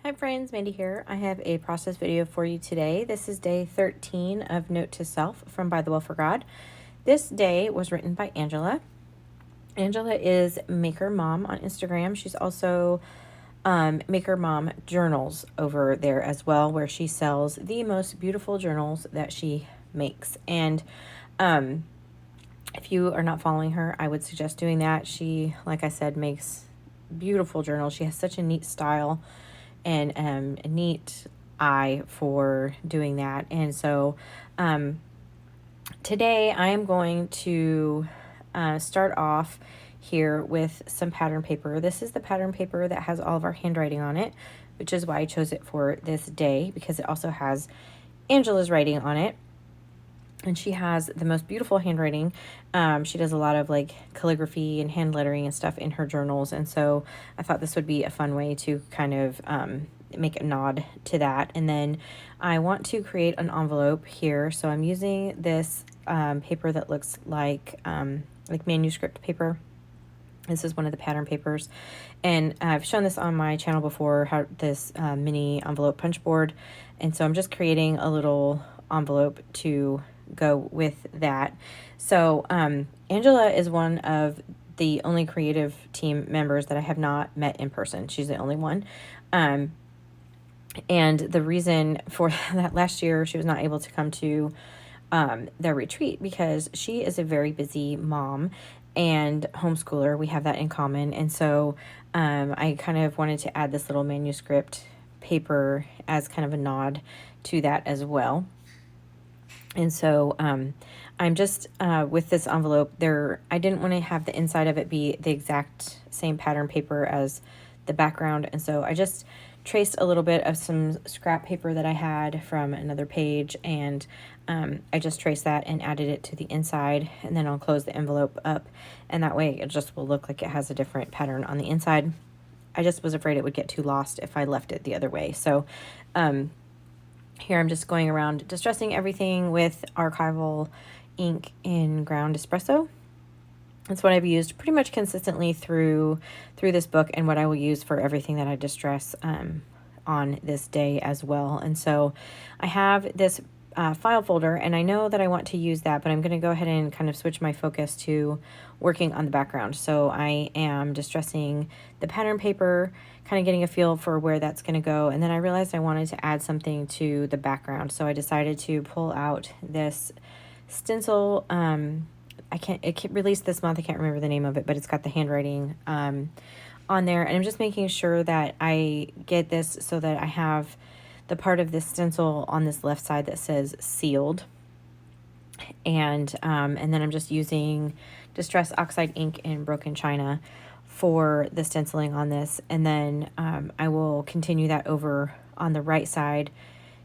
Hi friends, Mandy here. I have a process video for you today. This is day 13 of Note to Self from Bythewell4God. This day was written by Angela. Angela is Maker Mom on Instagram. She's also Maker Mom Journals over there as well, where she sells the most beautiful journals that she makes. And if you are not following her, I would suggest doing that. She, like I said, makes beautiful journals. She has such a neat style and a neat eye for doing that. And so today I am going to start off here with some pattern paper. This is the pattern paper that has all of our handwriting on it, which is why I chose it for this day, because it also has Angela's writing on it. And she has the most beautiful handwriting. She does a lot of like calligraphy and hand lettering and stuff in her journals. And so I thought this would be a fun way to kind of make a nod to that. And then I want to create an envelope here. So I'm using this paper that looks like manuscript paper. This is one of the pattern papers. And I've shown this on my channel before, how this mini envelope punch board. And so I'm just creating a little envelope to go with that. So Angela is one of the only creative team members that I have not met in person. She's the only one. And the reason for that, last year she was not able to come to the retreat because she is a very busy mom and homeschooler. We have that in common. And so I kind of wanted to add this little manuscript paper as kind of a nod to that as well. And so I'm just, with this envelope there, I didn't want to have the inside of it be the exact same pattern paper as the background. And so I just traced a little bit of some scrap paper that I had from another page. And I just traced that and added it to the inside. And then I'll close the envelope up. And that way it just will look like it has a different pattern on the inside. I just was afraid it would get too lost if I left it the other way. So, here I'm just going around distressing everything with archival ink in ground espresso. That's what I've used pretty much consistently through this book, and what I will use for everything that I distress on this day as well. And so I have this file folder, and I know that I want to use that, but I'm going to go ahead and kind of switch my focus to working on the background. So I am distressing the pattern paper, kind of getting a feel for where that's going to go. And then I realized I wanted to add something to the background. So I decided to pull out this stencil. It released this month. I can't remember the name of it, but it's got the handwriting on there. And I'm just making sure that I get this so that I have the part of this stencil on this left side that says sealed. And then I'm just using Distress Oxide ink in Broken China for the stenciling on this. And then I will continue that over on the right side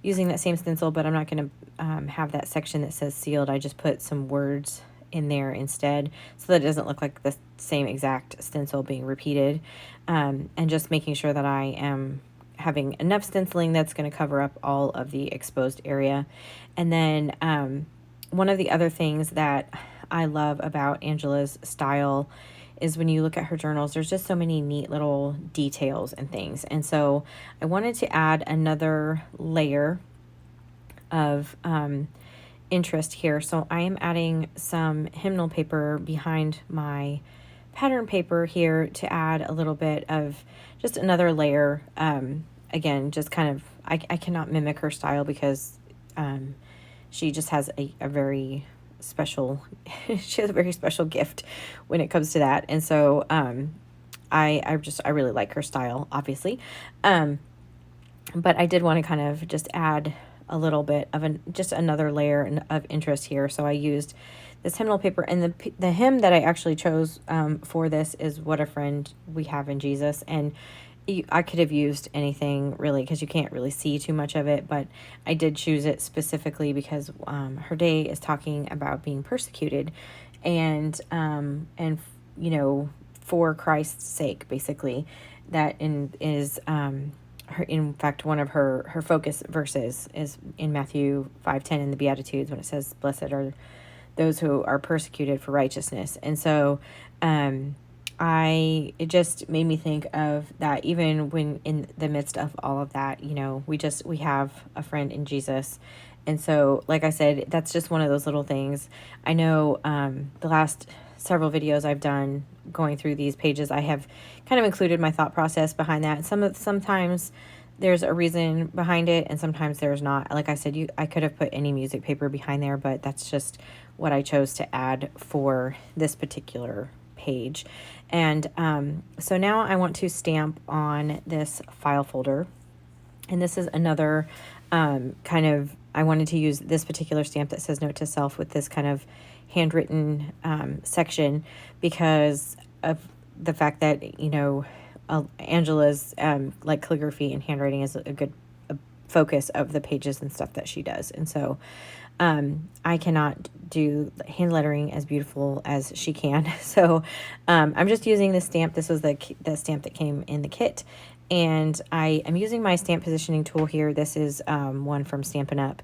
using that same stencil, but I'm not going to have that section that says sealed. I just put some words in there instead so that it doesn't look like the same exact stencil being repeated. And just making sure that I am having enough stenciling that's going to cover up all of the exposed area. And then one of the other things that I love about Angela's style is when you look at her journals, there's just so many neat little details and things. And so I wanted to add another layer of interest here. So I am adding some hymnal paper behind my pattern paper here to add a little bit of just another layer. Again, just kind of, I cannot mimic her style because she just has a very special, she has a very special gift when it comes to that. And so I really like her style, obviously. But I did want to kind of just add a little bit of just another layer of interest here. So I used this hymnal paper, and the hymn that I actually chose for this is What a Friend We Have in Jesus. And I could have used anything really, because you can't really see too much of it, but I did choose it specifically because her day is talking about being persecuted, and you know, for Christ's sake, basically. That is her, in fact, one of her focus verses is in Matthew 5:10 in the Beatitudes, when it says, "Blessed are those who are persecuted for righteousness." And so it just made me think of that, even when in the midst of all of that, you know, we have a friend in Jesus. And so, like I said, that's just one of those little things. I know the last several videos I've done going through these pages, I have kind of included my thought process behind that. Sometimes there's a reason behind it, and sometimes there's not. Like I said, I could have put any music paper behind there, but that's just what I chose to add for this particular page. And so now I want to stamp on this file folder. And this is another I wanted to use this particular stamp that says note to self with this kind of handwritten section, because of the fact that, you know, Angela's like calligraphy and handwriting is a good focus of the pages and stuff that she does. And so I cannot do hand lettering as beautiful as she can. So I'm just using this stamp. This was the stamp that came in the kit. And I am using my stamp positioning tool here. This is one from Stampin' Up.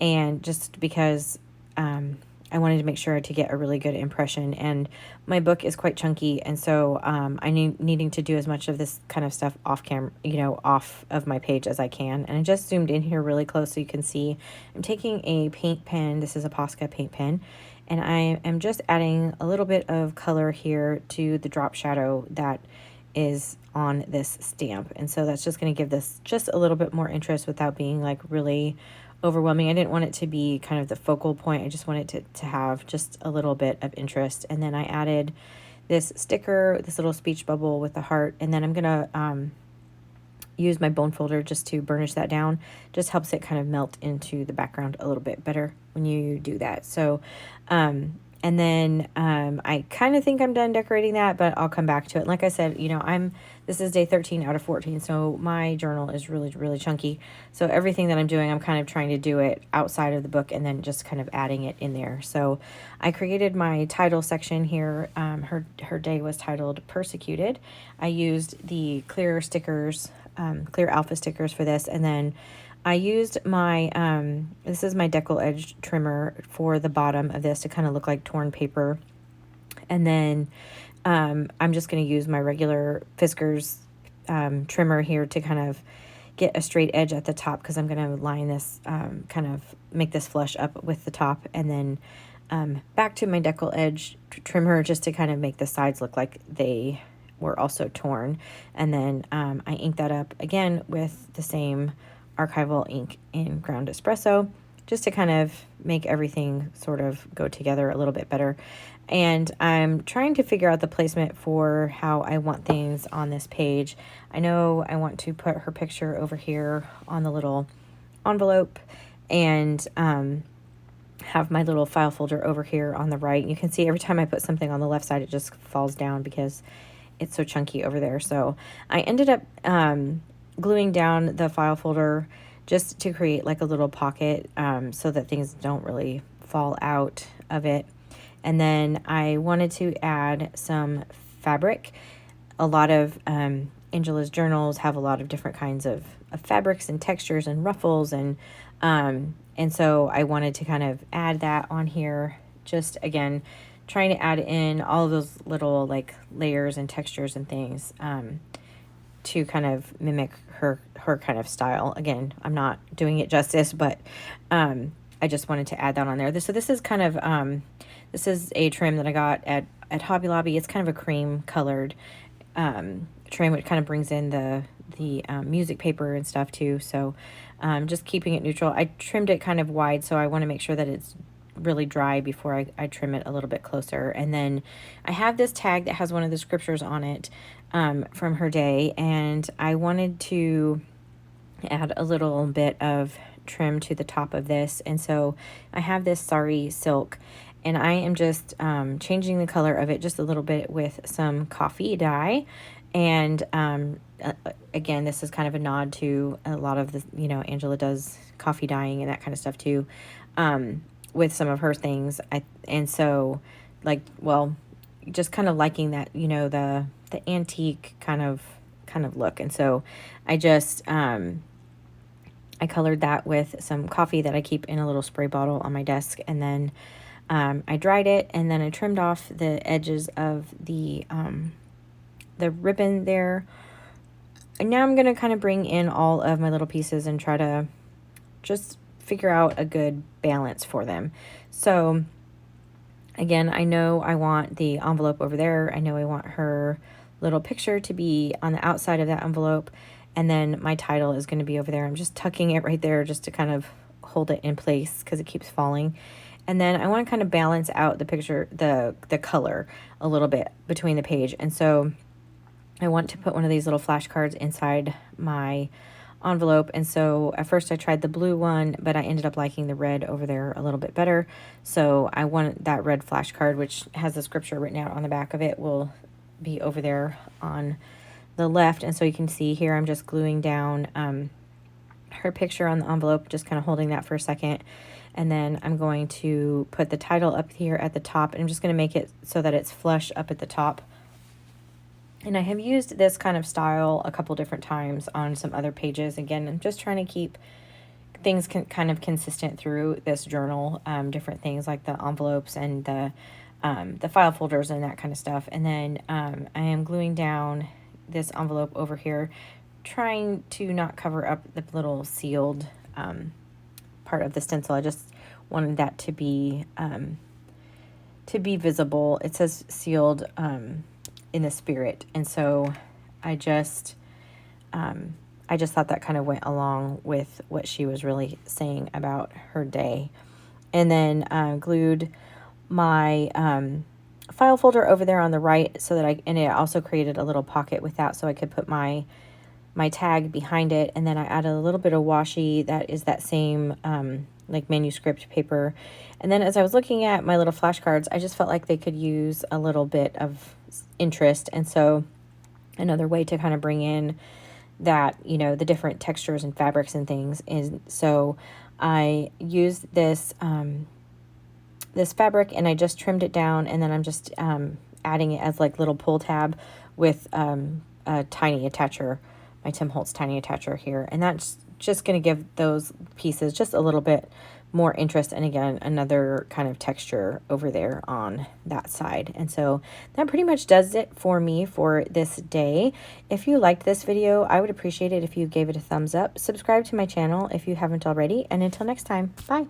And just because I wanted to make sure to get a really good impression. And my book is quite chunky. And so I needing to do as much of this kind of stuff off camera, you know, off of my page as I can. And I just zoomed in here really close so you can see I'm taking a paint pen. This is a Posca paint pen. And I am just adding a little bit of color here to the drop shadow that is on this stamp. And so that's just going to give this just a little bit more interest without being like really overwhelming. I didn't want it to be kind of the focal point. I just wanted to have just a little bit of interest. And then I added this sticker, this little speech bubble with the heart. And then I'm going to use my bone folder just to burnish that down. Just helps it kind of melt into the background a little bit better when you do that. So, and then I kind of think I'm done decorating that, but I'll come back to it. Like I said, you know, this is day 13 out of 14, so my journal is really, really chunky. So everything that I'm doing, I'm kind of trying to do it outside of the book and then just kind of adding it in there. So I created my title section here. Her day was titled Persecuted. I used the clear stickers, clear alpha stickers for this, and then I used my, this is my decal edge trimmer for the bottom of this to kind of look like torn paper. And then I'm just going to use my regular Fiskars trimmer here to kind of get a straight edge at the top, because I'm going to line this, kind of make this flush up with the top. And then back to my decal edge trimmer just to kind of make the sides look like they were also torn. And then I ink that up again with the same archival ink in ground espresso, just to kind of make everything sort of go together a little bit better. And I'm trying to figure out the placement for how I want things on this page. I know I want to put her picture over here on the little envelope, and have my little file folder over here on the right. You can see every time I put something on the left side, it just falls down because it's so chunky over there. So I ended up gluing down the file folder just to create like a little pocket, so that things don't really fall out of it. And then I wanted to add some fabric. A lot of Angela's journals have a lot of different kinds of fabrics and textures and ruffles, and so I wanted to kind of add that on here, just again trying to add in all of those little like layers and textures and things to kind of mimic her kind of style. Again, I'm not doing it justice, but I just wanted to add that on there. So this is kind of this is a trim that I got at Hobby Lobby. It's kind of a cream colored trim, which kind of brings in the music paper and stuff too. So just keeping it neutral. I trimmed it kind of wide, so I want to make sure that it's really dry before I trim it a little bit closer. And then I have this tag that has one of the scriptures on it from her day, and I wanted to add a little bit of trim to the top of this. And so I have this sari silk, and I am just changing the color of it just a little bit with some coffee dye. And again, this is kind of a nod to a lot of the, you know, Angela does coffee dyeing and that kind of stuff too, with some of her things. And so like, well, just kind of liking that, you know, the antique kind of look. And so I just I colored that with some coffee that I keep in a little spray bottle on my desk, and then I dried it, and then I trimmed off the edges of the the ribbon there. And now I'm going to kind of bring in all of my little pieces and try to just figure out a good balance for them. So again, I know I want the envelope over there. I know I want her little picture to be on the outside of that envelope. And then my title is going to be over there. I'm just tucking it right there just to kind of hold it in place because it keeps falling. And then I want to kind of balance out the picture, the color a little bit between the page. And so I want to put one of these little flashcards inside my envelope. And so at first I tried the blue one, but I ended up liking the red over there a little bit better. So I want that red flashcard, which has the scripture written out on the back of it, will be over there on the left. And so you can see here I'm just gluing down her picture on the envelope, just kind of holding that for a second. And then I'm going to put the title up here at the top, and I'm just going to make it so that it's flush up at the top. And I have used this kind of style a couple different times on some other pages. Again, I'm just trying to keep things kind of consistent through this journal, different things like the envelopes and the file folders and that kind of stuff. And then I am gluing down this envelope over here, trying to not cover up the little sealed part of the stencil. I just wanted that to be visible. It says sealed in the spirit, and so I just thought that kind of went along with what she was really saying about her day. And then glued my file folder over there on the right, so that and it also created a little pocket with that, so I could put my tag behind it. And then I added a little bit of washi that is that same like manuscript paper. And then as I was looking at my little flashcards, I just felt like they could use a little bit of interest. And so another way to kind of bring in that, you know, the different textures and fabrics and things is, so I used this this fabric and I just trimmed it down, and then I'm just adding it as like little pull tab with a tiny attacher, my Tim Holtz tiny attacher here. And that's just going to give those pieces just a little bit more interest, and again, another kind of texture over there on that side. And so that pretty much does it for me for this day. If you liked this video, I would appreciate it if you gave it a thumbs up. Subscribe to my channel if you haven't already, and until next time, bye.